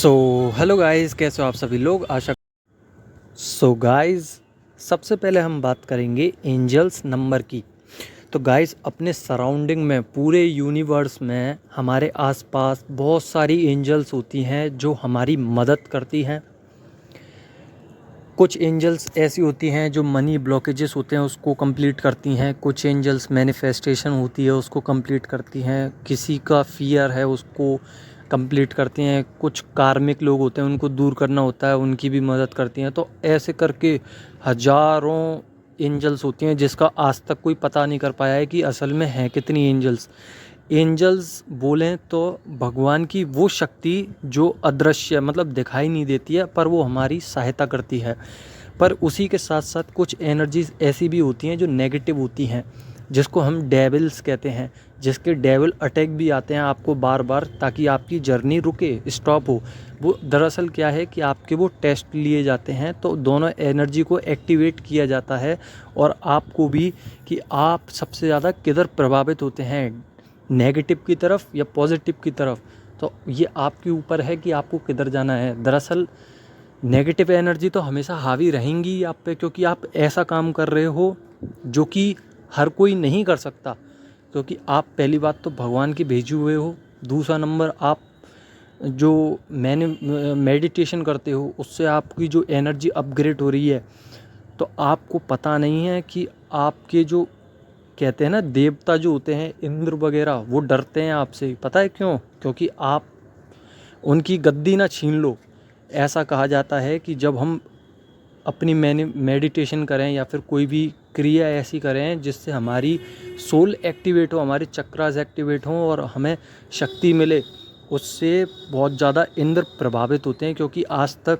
So hello guys, कैसे हो आप सभी लोग। आशा गाइस, सबसे पहले हम बात करेंगे एंजल्स नंबर की। तो गाइस, अपने सराउंडिंग में, पूरे यूनिवर्स में हमारे आसपास बहुत सारी एंजल्स होती हैं जो हमारी मदद करती हैं। कुछ एंजल्स ऐसी होती हैं जो मनी ब्लॉकेजेस होते हैं उसको कंप्लीट करती हैं। कुछ एंजल्स मैनिफेस्टेशन होती है उसको कंप्लीट करती हैं। किसी का फियर है उसको कंप्लीट करती हैं। कुछ कार्मिक लोग होते हैं उनको दूर करना होता है, उनकी भी मदद करती हैं। तो ऐसे करके हजारों एंजल्स होती हैं जिसका आज तक कोई पता नहीं कर पाया है कि असल में हैं कितनी एंजल्स। एंजल्स बोलें तो भगवान की वो शक्ति जो अदृश्य, मतलब दिखाई नहीं देती है, पर वो हमारी सहायता करती है। पर उसी के साथ साथ कुछ एनर्जीज ऐसी भी होती हैं जो नेगेटिव होती हैं, जिसको हम डेविल्स कहते हैं, जिसके डेविल अटैक भी आते हैं आपको बार बार, ताकि आपकी जर्नी रुके, स्टॉप हो। वो दरअसल क्या है कि आपके वो टेस्ट लिए जाते हैं, तो दोनों एनर्जी को एक्टिवेट किया जाता है। और आपको भी कि आप सबसे ज़्यादा किधर प्रभावित होते हैं, नेगेटिव की तरफ या पॉजिटिव की तरफ। तो ये आपके ऊपर है कि आपको किधर जाना है। दरअसल नेगेटिव एनर्जी तो हमेशा हावी रहेंगी ही आप पे, क्योंकि आप ऐसा काम कर रहे हो जो कि हर कोई नहीं कर सकता। क्योंकि आप पहली बात तो भगवान के भेजे हुए हो, दूसरा नंबर आप जो मैंने मेडिटेशन करते हो उससे आपकी जो एनर्जी अपग्रेड हो रही है। तो आपको पता नहीं है कि आपके जो कहते हैं ना देवता जो होते हैं, इंद्र वगैरह, वो डरते हैं आपसे। पता है क्यों? क्योंकि आप उनकी गद्दी ना छीन लो। ऐसा कहा जाता है कि जब हम अपनी मेडिटेशन करें या फिर कोई भी क्रिया ऐसी करें जिससे हमारी सोल एक्टिवेट हो, हमारे चक्रास एक्टिवेट हों और हमें शक्ति मिले, उससे बहुत ज़्यादा इंद्र प्रभावित होते हैं। क्योंकि आज तक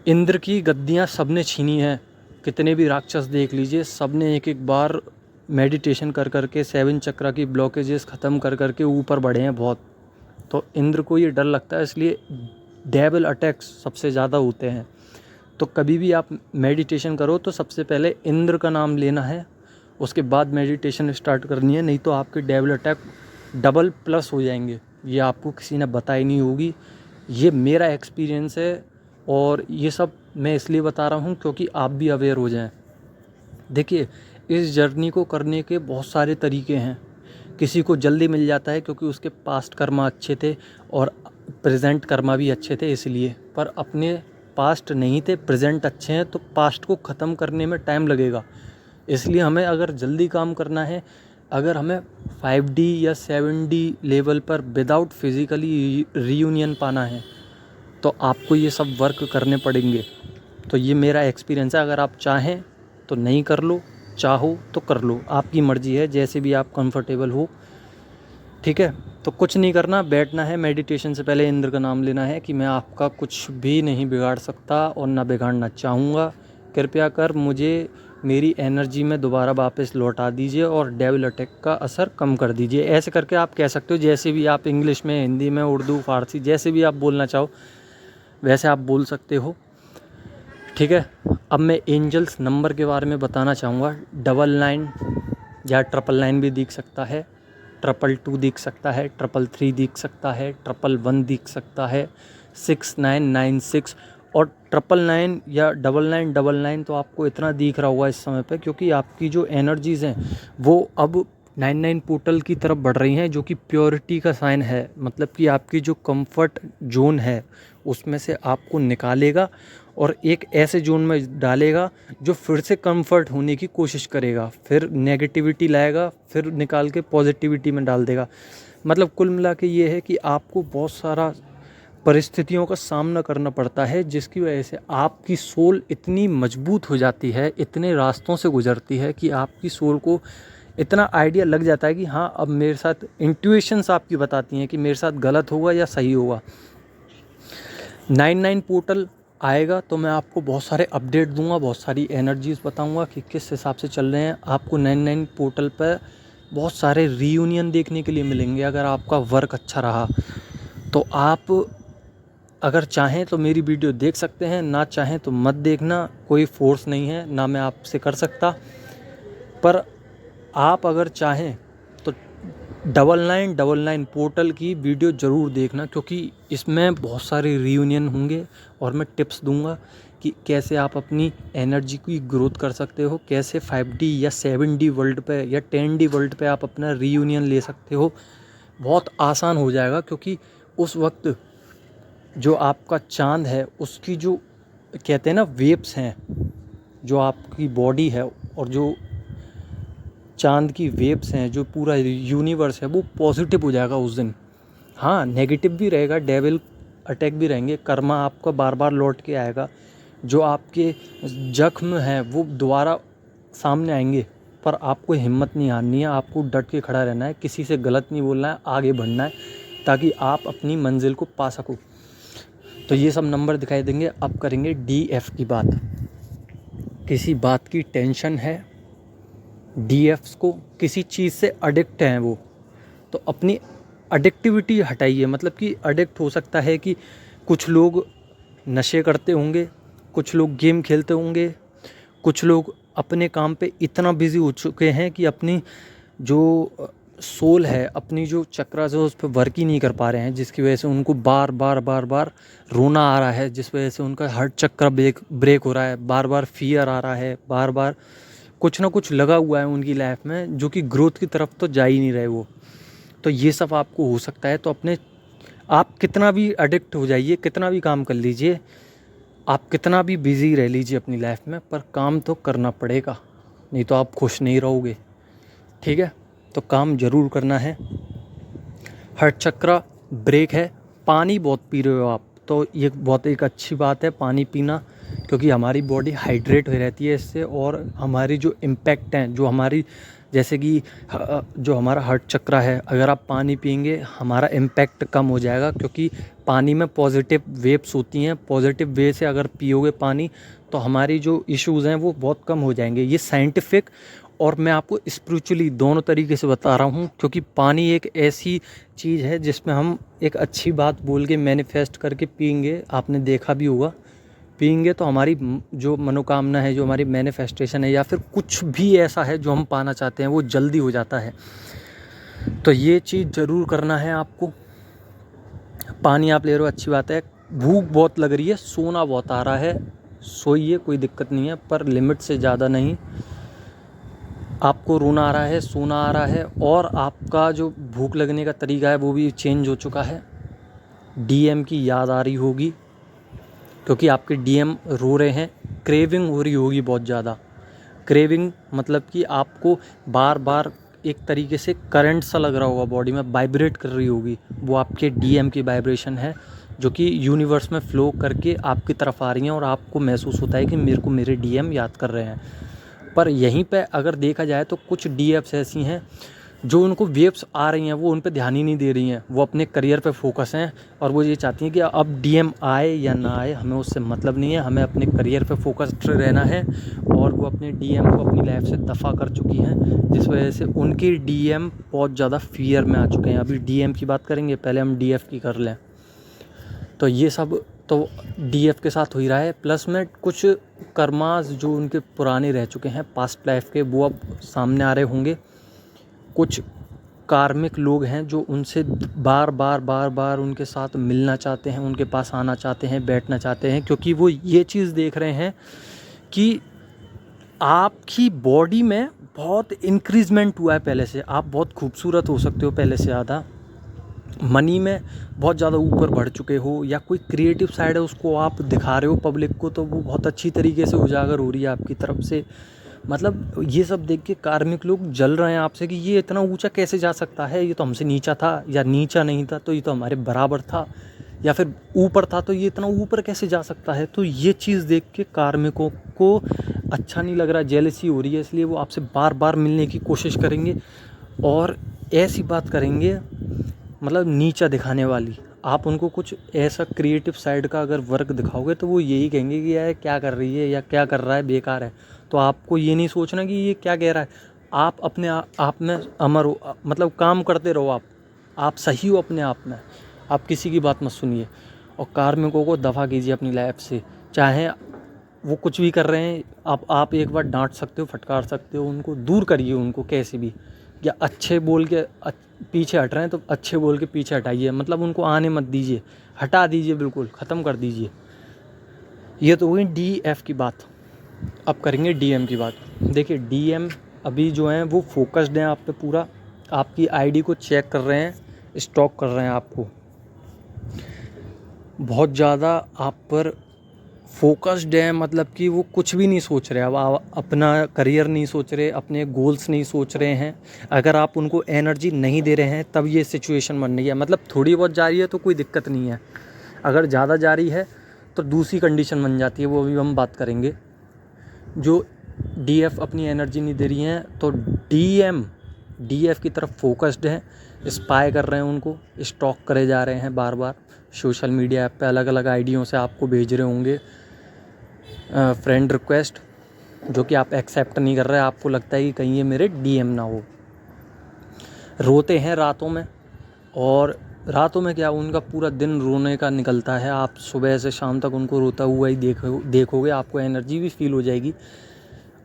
इंद्र की गद्दियाँ सबने छीनी हैं। कितने भी राक्षस देख लीजिए, सबने एक एक बार मेडिटेशन कर करके 7 चक्रा की ब्लॉकेजेस ख़त्म कर करके ऊपर बढ़े हैं बहुत। तो इंद्र को ये डर लगता है, इसलिए डेविल अटैक्स सबसे ज़्यादा होते हैं। तो कभी भी आप मेडिटेशन करो तो सबसे पहले इंद्र का नाम लेना है, उसके बाद मेडिटेशन स्टार्ट करनी है, नहीं तो आपके डेविल अटैक डबल प्लस हो जाएंगे। ये आपको किसी ने बताई नहीं होगी, ये मेरा एक्सपीरियंस है। और ये सब मैं इसलिए बता रहा हूँ क्योंकि आप भी अवेयर हो जाएं। देखिए, इस जर्नी को करने के बहुत सारे तरीके हैं। किसी को जल्दी मिल जाता है क्योंकि उसके पास्ट कर्मा अच्छे थे और प्रेजेंट कर्मा भी अच्छे थे, इसलिए। पर अपने पास्ट नहीं थे, प्रेजेंट अच्छे हैं, तो पास्ट को ख़त्म करने में टाइम लगेगा। इसलिए हमें अगर जल्दी काम करना है, अगर हमें 5D या 7D लेवल पर विदाउट फिज़िकली रीयूनियन पाना है, तो आपको ये सब वर्क करने पड़ेंगे। तो ये मेरा एक्सपीरियंस है। अगर आप चाहें तो नहीं कर लो, चाहो तो कर लो, आपकी मर्ज़ी है, जैसे भी आप कंफर्टेबल हो। ठीक है, तो कुछ नहीं करना, बैठना है, मेडिटेशन से पहले इंद्र का नाम लेना है कि मैं आपका कुछ भी नहीं बिगाड़ सकता और ना बिगाड़ना चाहूँगा। कृपया कर मुझे मेरी एनर्जी में दोबारा वापस लौटा दीजिए और डेविल अटैक का असर कम कर दीजिए। ऐसे करके आप कह सकते हो, जैसे भी आप इंग्लिश में, हिंदी में, उर्दू, फारसी, जैसे भी आप बोलना चाहो वैसे आप बोल सकते हो। ठीक है, अब मैं एंजल्स नंबर के बारे में बताना चाहूँगा। 99 या 999 भी दिख सकता है, 222 दिख सकता है, 333 दिख सकता है, 111 दिख सकता है, 6996 और 999 या 9999 तो आपको इतना दिख रहा होगा इस समय पे, क्योंकि आपकी जो एनर्जीज़ हैं वो अब 99 पोर्टल की तरफ बढ़ रही हैं, जो कि प्योरिटी का साइन है। मतलब कि आपकी जो कंफर्ट जोन है उसमें से आपको निकालेगा और एक ऐसे जोन में डालेगा जो फिर से कंफर्ट होने की कोशिश करेगा, फिर नेगेटिविटी लाएगा, फिर निकाल के पॉजिटिविटी में डाल देगा। मतलब कुल मिला के ये है कि आपको बहुत सारा परिस्थितियों का सामना करना पड़ता है, जिसकी वजह से आपकी सोल इतनी मजबूत हो जाती है, इतने रास्तों से गुजरती है कि आपकी सोल को इतना आइडिया लग जाता है कि हाँ, अब मेरे साथ इंट्यूशंस आपकी बताती हैं कि मेरे साथ गलत होगा या सही होगा। 99 पोर्टल आएगा तो मैं आपको बहुत सारे अपडेट दूंगा, बहुत सारी एनर्जीज़ बताऊंगा कि किस हिसाब से चल रहे हैं। आपको 99 पोर्टल पर बहुत सारे रीयूनियन देखने के लिए मिलेंगे। अगर आपका वर्क अच्छा रहा तो आप अगर चाहें तो मेरी वीडियो देख सकते हैं, ना चाहें तो मत देखना, कोई फोर्स नहीं है, ना मैं आपसे कर सकता। पर आप अगर चाहें तो 9999 पोर्टल की वीडियो ज़रूर देखना, क्योंकि इसमें बहुत सारे रियूनियन होंगे और मैं टिप्स दूंगा कि कैसे आप अपनी एनर्जी की ग्रोथ कर सकते हो, कैसे 5D या 7D वर्ल्ड पे या 10D वर्ल्ड पे आप अपना रियूनियन ले सकते हो। बहुत आसान हो जाएगा, क्योंकि उस वक्त जो आपका चाँद है उसकी जो कहते हैं ना वेव्स हैं, जो आपकी बॉडी है और जो चाँद की वेव्स हैं, जो पूरा यूनिवर्स है वो पॉजिटिव हो जाएगा उस दिन। हाँ, नेगेटिव भी रहेगा, डेविल अटैक भी रहेंगे, कर्मा आपका बार बार लौट के आएगा, जो आपके जख्म हैं वो दोबारा सामने आएंगे। पर आपको हिम्मत नहीं हारनी है, आपको डट के खड़ा रहना है, किसी से गलत नहीं बोलना है, आगे बढ़ना है ताकि आप अपनी मंजिल को पा सको। तो ये सब नंबर दिखाई देंगे। अब करेंगे DF की बात। किसी बात की टेंशन है, DFs को किसी चीज़ से अडिक्ट हैं वो, तो अपनी अडिक्टिविटी हटाइए। मतलब कि अडिक्ट हो सकता है कि कुछ लोग नशे करते होंगे, कुछ लोग गेम खेलते होंगे, कुछ लोग अपने काम पे इतना बिजी हो चुके हैं कि अपनी जो सोल है, अपनी जो चक्रास है उस पर वर्क ही नहीं कर पा रहे हैं, जिसकी वजह से उनको बार बार रोना आ रहा है, जिस वजह से उनका हार्ट चक्र ब्रेक हो रहा है, बार बार फियर आ रहा है, बार बार कुछ ना कुछ लगा हुआ है उनकी लाइफ में, जो कि ग्रोथ की तरफ तो जा ही नहीं रहे वो। तो ये सब आपको हो सकता है। तो अपने आप कितना भी एडिक्ट हो जाइए, कितना भी काम कर लीजिए, आप कितना भी बिज़ी रह लीजिए अपनी लाइफ में, पर काम तो करना पड़ेगा, नहीं तो आप खुश नहीं रहोगे। ठीक है, तो काम ज़रूर करना है। हार्ट चक्र ब्रेक है, पानी बहुत पी रहे हो आप, तो ये बहुत एक अच्छी बात है पानी पीना, क्योंकि हमारी बॉडी हाइड्रेट हो रहती है इससे, और हमारी जो इम्पैक्ट हैं, जो हमारी जैसे कि जो हमारा हार्ट चक्र है, अगर आप पानी पिएंगे हमारा इम्पैक्ट कम हो जाएगा, क्योंकि पानी में पॉजिटिव वेव्स होती हैं। पॉजिटिव वे से अगर पियोगे पानी तो हमारी जो इश्यूज़ हैं वो बहुत कम हो जाएंगे। ये साइंटिफिक और मैं आपको स्पिरिचुअली दोनों तरीके से बता रहा हूँ, क्योंकि पानी एक ऐसी चीज़ है जिसमें हम एक अच्छी बात बोल के मैनिफेस्ट करके पिएंगे, आपने देखा भी होगा, पिएंगे तो हमारी जो मनोकामना है, जो हमारी मैनिफेस्टेशन है, या फिर कुछ भी ऐसा है जो हम पाना चाहते हैं वो जल्दी हो जाता है। तो ये चीज़ ज़रूर करना है आपको। पानी आप ले रहे हो अच्छी बात है। भूख बहुत लग रही है, सोना बहुत आ रहा है, सोइए, कोई दिक्कत नहीं है, पर लिमिट से ज़्यादा नहीं। आपको रोना आ रहा है, सोना आ रहा है, और आपका जो भूख लगने का तरीका है वो भी चेंज हो चुका है। DM की याद आ रही होगी, क्योंकि आपके DM रो रहे हैं, क्रेविंग हो रही होगी बहुत ज़्यादा। क्रेविंग मतलब कि आपको बार बार एक तरीके से करंट सा लग रहा होगा, बॉडी में वाइब्रेट कर रही होगी, वो आपके DM की वाइब्रेशन है, जो कि यूनिवर्स में फ़्लो करके आपकी तरफ आ रही हैं, और आपको महसूस होता है कि मेरे को मेरे DM याद कर रहे हैं। पर यहीं पे अगर देखा जाए तो कुछ DFs ऐसी हैं जो उनको वेव्स आ रही हैं, वो उन पे ध्यान ही नहीं दे रही हैं, वो अपने करियर पे फोकस हैं, और वो ये चाहती हैं कि अब DM आए या ना आए हमें उससे मतलब नहीं है, हमें अपने करियर पे फोकस्ड रहना है। और वो अपने DM को अपनी लाइफ से दफ़ा कर चुकी हैं, जिस वजह से उनकी DM बहुत ज़्यादा फियर में आ चुके हैं। अभी DM की बात करेंगे, पहले हम DF की कर लें। तो ये सब तो DF के साथ हो ही रहा है, प्लस में कुछ कर्मास जो उनके पुराने रह चुके हैं पास्ट लाइफ के, वो अब सामने आ रहे होंगे। कुछ कार्मिक लोग हैं जो उनसे बार बार उनके साथ मिलना चाहते हैं, उनके पास आना चाहते हैं, बैठना चाहते हैं, क्योंकि वो ये चीज़ देख रहे हैं कि आपकी बॉडी में बहुत इंक्रीजमेंट हुआ है पहले से, आप बहुत खूबसूरत हो सकते हो पहले से ज़्यादा, मनी में बहुत ज़्यादा ऊपर बढ़ चुके हो, या कोई क्रिएटिव साइड है उसको आप दिखा रहे हो पब्लिक को, तो वो बहुत अच्छी तरीके से उजागर हो रही है आपकी तरफ से। मतलब ये सब देख के कार्मिक लोग जल रहे हैं आपसे कि ये इतना ऊंचा कैसे जा सकता है, ये तो हमसे नीचा था, या नीचा नहीं था तो ये तो हमारे बराबर था, या फिर ऊपर था तो ये इतना ऊपर कैसे जा सकता है। तो ये चीज़ देख के कार्मिकों को अच्छा नहीं लग रहा, जेलसी हो रही है, इसलिए वो आपसे बार बार मिलने की कोशिश करेंगे, और ऐसी बात करेंगे मतलब नीचा दिखाने वाली। आप उनको कुछ ऐसा क्रिएटिव साइड का अगर वर्क दिखाओगे तो वो यही कहेंगे कि यार क्या कर रही है या क्या कर रहा है, बेकार है। तो आपको ये नहीं सोचना कि ये क्या कह रहा है, आप अपने आप में अमर हो, मतलब काम करते रहो, आप सही हो अपने आप में, आप किसी की बात मत सुनिए, और कार्मिकों को दफ़ा कीजिए अपनी लाइफ से। चाहे वो कुछ भी कर रहे हैं, आप एक बार डांट सकते हो, फटकार सकते हो, उनको दूर करिए, उनको कैसे भी, या अच्छे बोल के पीछे हट रहे हैं तो अच्छे बोल के पीछे हटाइए, मतलब उनको आने मत दीजिए, हटा दीजिए, बिल्कुल ख़त्म कर दीजिए। ये तो हुई DF की बात। अब करेंगे DM की बात। देखिए DM अभी जो हैं वो फोकस्ड हैं आप पे पूरा, आपकी आईडी को चेक कर रहे हैं, स्टॉक कर रहे हैं आपको, बहुत ज़्यादा आप पर फोकस्ड है, मतलब कि वो कुछ भी नहीं सोच रहे। अब अपना करियर नहीं सोच रहे, अपने गोल्स नहीं सोच रहे हैं। अगर आप उनको एनर्जी नहीं दे रहे हैं तब ये सिचुएशन बन रही है। मतलब थोड़ी बहुत जा रही है तो कोई दिक्कत नहीं है, अगर ज़्यादा जा रही है तो दूसरी कंडीशन बन जाती है, वो अभी हम बात करेंगे। जो DF अपनी एनर्जी नहीं दे रही हैं तो DM DF की तरफ फोकस्ड हैं, स्पाई कर रहे हैं, उनको स्टॉक करे जा रहे हैं बार बार। सोशल मीडिया ऐप पे अलग अलग आईडियों से आपको भेज रहे होंगे फ्रेंड रिक्वेस्ट, जो कि आप एक्सेप्ट नहीं कर रहे। आपको लगता है कि कहीं ये मेरे DM ना हो। रोते हैं रातों में, और रातों में क्या, उनका पूरा दिन रोने का निकलता है। आप सुबह से शाम तक उनको रोता हुआ ही देखोगे, आपको एनर्जी भी फील हो जाएगी।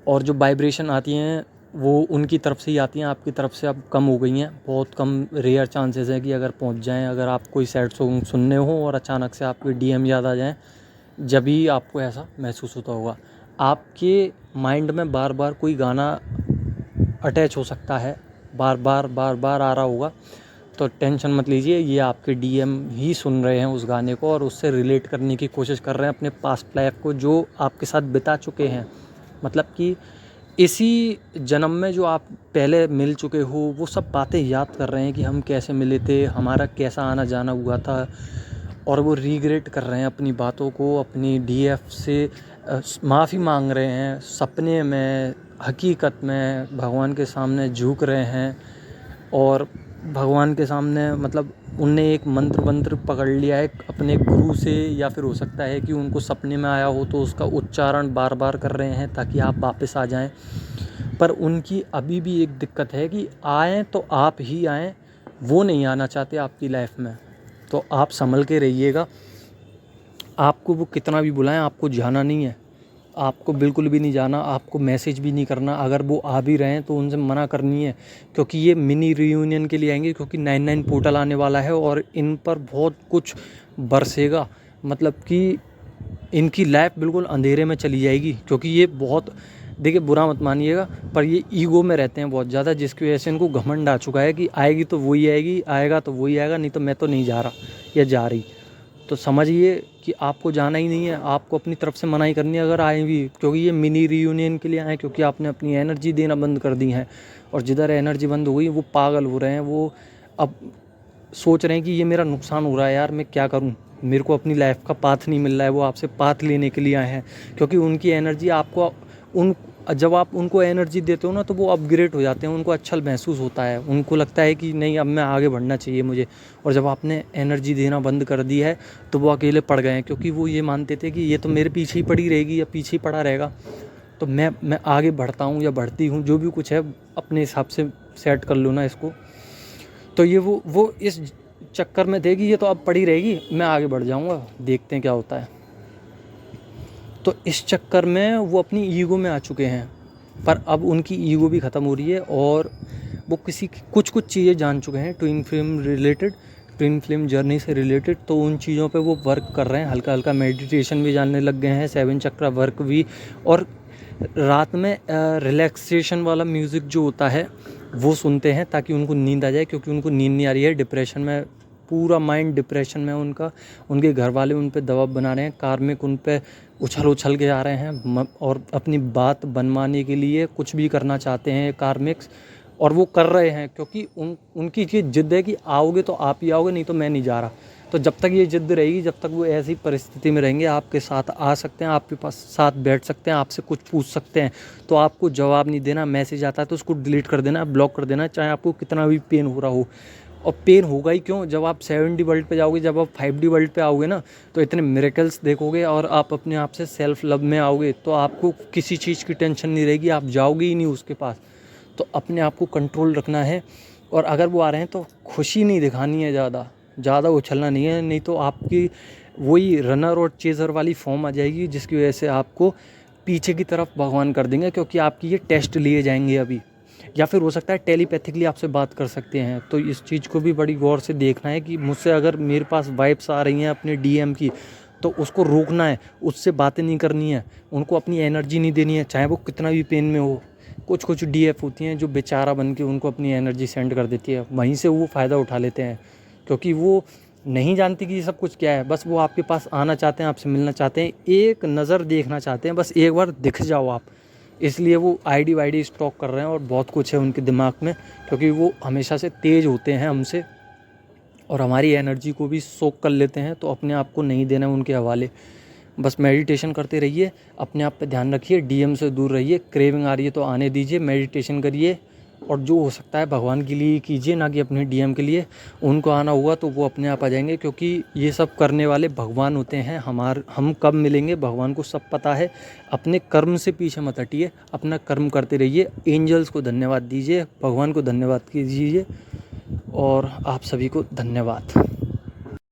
और जो वाइब्रेशन आती हैं वो उनकी तरफ से ही आती हैं, आपकी तरफ से अब कम हो गई हैं, बहुत कम, रेयर चांसेस हैं कि अगर पहुंच जाएं। अगर आप कोई सैड सॉन्ग सुनने हो और अचानक से आपके DM याद आ जाएं, जब ही आपको ऐसा महसूस होता होगा। आपके माइंड में बार बार कोई गाना अटैच हो सकता है, बार बार आ रहा होगा, तो टेंशन मत लीजिए, ये आपके DM ही सुन रहे हैं उस गाने को और उससे रिलेट करने की कोशिश कर रहे हैं अपने पास्ट लाइफ को, जो आपके साथ बिता चुके हैं। मतलब कि इसी जन्म में जो आप पहले मिल चुके हो, वो सब बातें याद कर रहे हैं कि हम कैसे मिले थे, हमारा कैसा आना जाना हुआ था, और वो रिग्रेट कर रहे हैं अपनी बातों को, अपनी DF से माफ़ी मांग रहे हैं, सपने में, हकीकत में भगवान के सामने झुक रहे हैं। और भगवान के सामने, मतलब उनने एक मंत्र पकड़ लिया है अपने गुरु से, या फिर हो सकता है कि उनको सपने में आया हो तो उसका उच्चारण बार बार कर रहे हैं ताकि आप वापस आ जाएं। पर उनकी अभी भी एक दिक्कत है कि आएँ तो आप ही आएँ, वो नहीं आना चाहते आपकी लाइफ में। तो आप संभल के रहिएगा। आपको वो कितना भी बुलाएं, आपको जाना नहीं है, आपको बिल्कुल भी नहीं जाना, आपको मैसेज भी नहीं करना। अगर वो आ भी रहे हैं तो उनसे मना करनी है, क्योंकि ये मिनी रियूनियन के लिए आएंगे, क्योंकि 99 पोर्टल आने वाला है और इन पर बहुत कुछ बरसेगा। मतलब कि इनकी लाइफ बिल्कुल अंधेरे में चली जाएगी, क्योंकि ये बहुत, देखिए बुरा मत मानिएगा, पर ये ईगो में रहते हैं बहुत ज़्यादा, जिसकी वजह से इनको घमंड आ चुका है कि आएगी तो वही आएगी, आएगा तो वही आएगा, नहीं तो मैं तो नहीं जा रहा या जा रही। तो समझिए कि आपको जाना ही नहीं है, आपको अपनी तरफ से मनाही करनी है अगर आए भी, क्योंकि ये मिनी रीयूनियन के लिए आए, क्योंकि आपने अपनी एनर्जी देना बंद कर दी है। और जिधर एनर्जी बंद हो गई वो पागल हो रहे हैं, वो अब सोच रहे हैं कि ये मेरा नुकसान हो रहा है यार, मैं क्या करूं, मेरे को अपनी लाइफ का पाथ नहीं मिल रहा है। वो आपसे पाथ लेने के लिए आए हैं, क्योंकि उनकी एनर्जी आपको, जब आप उनको एनर्जी देते हो ना तो वो अपग्रेड हो जाते हैं, उनको अच्छा महसूस होता है, उनको लगता है कि नहीं अब मैं आगे बढ़ना चाहिए मुझे। और जब आपने एनर्जी देना बंद कर दी है तो वो अकेले पड़ गए हैं, क्योंकि वो ये मानते थे कि ये तो मेरे पीछे ही पड़ी रहेगी या पीछे ही पड़ा रहेगा, तो मैं आगे बढ़ता हूँ या बढ़ती हूँ, जो भी कुछ है अपने हिसाब से सेट कर लो ना इसको। तो ये वो इस चक्कर में थे कि ये तो अब पड़ी रहेगी, मैं आगे बढ़ जाऊँगा, देखते हैं क्या होता है। तो इस चक्कर में वो अपनी ईगो में आ चुके हैं, पर अब उनकी ईगो भी ख़त्म हो रही है और वो कुछ चीज़ें जान चुके हैं ट्विन फ्लेम जर्नी से रिलेटेड। तो उन चीज़ों पे वो वर्क कर रहे हैं, हल्का हल्का मेडिटेशन भी जानने लग गए हैं, 7 चक्रा वर्क भी। और रात में रिलैक्सेशन वाला म्यूज़िक जो होता है वो सुनते हैं ताकि उनको नींद आ जाए, क्योंकि उनको नींद नहीं आ रही है, डिप्रेशन में, पूरा माइंड डिप्रेशन में उनका। उनके घर वाले उन पे दबाव बना रहे हैं, कार्मिक उन पे उछल के आ रहे हैं और अपनी बात बनवाने के लिए कुछ भी करना चाहते हैं कार्मिक्स, और वो कर रहे हैं, क्योंकि उनकी ये जिद है कि आओगे तो आप ही आओगे, नहीं तो मैं नहीं जा रहा। तो जब तक ये जिद रहेगी, जब तक वो ऐसी परिस्थिति में रहेंगे, आपके साथ आ सकते हैं, आपके पास साथ बैठ सकते हैं, आपसे कुछ पूछ सकते हैं, तो आपको जवाब नहीं देना। मैसेज आता है तो उसको डिलीट कर देना, ब्लॉक कर देना, चाहे आपको कितना भी पेन हो रहा हो। और पेन होगा ही क्यों, जब आप 7D वर्ल्ड पे जाओगे, जब आप 5D वर्ल्ड पे आओगे ना, तो इतने मिरेकल्स देखोगे और आप अपने आप से सेल्फ लव में आओगे, तो आपको किसी चीज़ की टेंशन नहीं रहेगी, आप जाओगे ही नहीं उसके पास। तो अपने आप को कंट्रोल रखना है, और अगर वो आ रहे हैं तो खुशी नहीं दिखानी है, ज़्यादा उछलना नहीं है, नहीं तो आपकी वही रनर और चेज़र वाली फॉर्म आ जाएगी, जिसकी वजह से आपको पीछे की तरफ भगवान कर देंगे, क्योंकि आपकी ये टेस्ट लिए जाएंगे अभी। या फिर हो सकता है टेलीपैथिकली आपसे बात कर सकते हैं। तो इस चीज़ को भी बड़ी गौर से देखना है कि मुझसे अगर मेरे पास वाइब्स आ रही हैं अपने डीएम की, तो उसको रोकना है, उससे बातें नहीं करनी है, उनको अपनी एनर्जी नहीं देनी है, चाहे वो कितना भी पेन में हो। कुछ कुछ डीएफ होती हैं जो बेचारा बन के उनको अपनी एनर्जी सेंड कर देती है, वहीं से वो फ़ायदा उठा लेते हैं, क्योंकि वो नहीं जानती कि ये सब कुछ क्या है। बस वो आपके पास आना चाहते हैं, आपसे मिलना चाहते हैं, एक नज़र देखना चाहते हैं, बस एक बार दिख जाओ आप। इसलिए वो आईडी वाईडी स्टॉक कर रहे हैं और बहुत कुछ है उनके दिमाग में, क्योंकि वो हमेशा से तेज़ होते हैं हमसे और हमारी एनर्जी को भी सोख कर लेते हैं। तो अपने आप को नहीं देना उनके हवाले। बस मेडिटेशन करते रहिए, अपने आप पे ध्यान रखिए, डीएम से दूर रहिए। क्रेविंग आ रही है तो आने दीजिए, मेडिटेशन करिए और जो हो सकता है भगवान के लिए कीजिए, ना कि अपने डीएम के लिए। उनको आना होगा तो वो अपने आप आ जाएंगे, क्योंकि ये सब करने वाले भगवान होते हैं। हम कब मिलेंगे भगवान को सब पता है। अपने कर्म से पीछे मत हटिए, अपना कर्म करते रहिए। एंजल्स को धन्यवाद दीजिए, भगवान को धन्यवाद कीजिए और आप सभी को धन्यवाद।